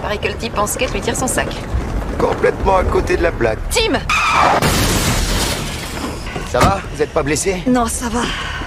Paraît que le type en skate lui tire son sac. Complètement à côté de la plaque. Tim! Ça va? Vous êtes pas blessé? Non, ça va.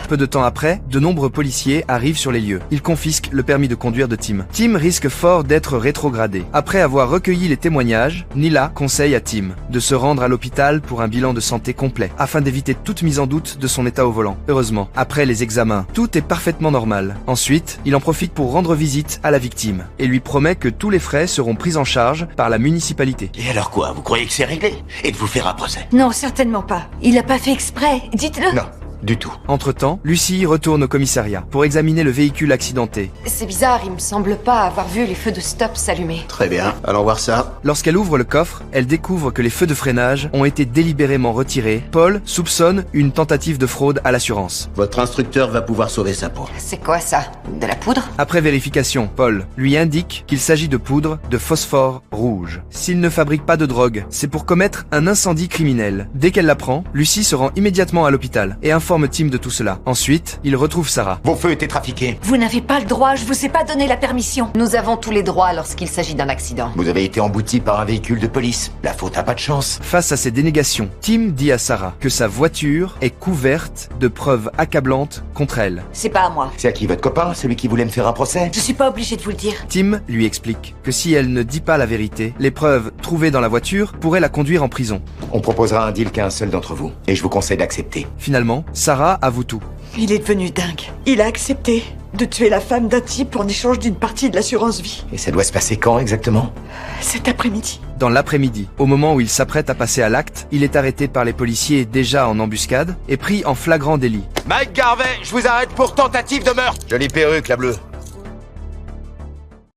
Peu de temps après, de nombreux policiers arrivent sur les lieux. Ils confisquent le permis de conduire de Tim. Tim risque fort d'être rétrogradé. Après avoir recueilli les témoignages, Nila conseille à Tim de se rendre à l'hôpital pour un bilan de santé complet, afin d'éviter toute mise en doute de son état au volant. Heureusement, après les examens, tout est parfaitement normal. Ensuite, il en profite pour rendre visite à la victime et lui promet que tous les frais seront pris en charge par la municipalité. Et alors quoi? Vous croyez que c'est réglé? Et de vous faire un procès? Non, certainement pas. Il a pas fait exprès. Dites-le. Non, du tout. Entre-temps, Lucie retourne au commissariat pour examiner le véhicule accidenté. C'est bizarre, il me semble pas avoir vu les feux de stop s'allumer. Très bien, allons voir ça. Lorsqu'elle ouvre le coffre, elle découvre que les feux de freinage ont été délibérément retirés. Paul soupçonne une tentative de fraude à l'assurance. Votre instructeur va pouvoir sauver sa peau. C'est quoi ça? De la poudre? Après vérification, Paul lui indique qu'il s'agit de poudre de phosphore rouge. S'il ne fabrique pas de drogue, c'est pour commettre un incendie criminel. Dès qu'elle l'apprend, Lucie se rend immédiatement à l'hôpital et informe Tim de tout cela. Ensuite, il retrouve Sarah. Vos feux étaient trafiqués. Vous n'avez pas le droit, je vous ai pas donné la permission. Nous avons tous les droits lorsqu'il s'agit d'un accident. Vous avez été embouti par un véhicule de police. La faute a pas de chance. Face à ces dénégations, Tim dit à Sarah que sa voiture est couverte de preuves accablantes contre elle. C'est pas à moi. C'est à qui, votre copain? Celui qui voulait me faire un procès? Je suis pas obligée de vous le dire. Tim lui explique que si elle ne dit pas la vérité, les preuves trouvées dans la voiture pourraient la conduire en prison. On proposera un deal qu'à un seul d'entre vous. Et je vous conseille d'accepter. Finalement, Sarah avoue tout. Il est devenu dingue. Il a accepté de tuer la femme d'un type en échange d'une partie de l'assurance vie. Et ça doit se passer quand exactement? Cet après-midi. Dans l'après-midi, au moment où il s'apprête à passer à l'acte, il est arrêté par les policiers déjà en embuscade et pris en flagrant délit. Mike Garvey, je vous arrête pour tentative de meurtre. Jolie perruque, la bleue.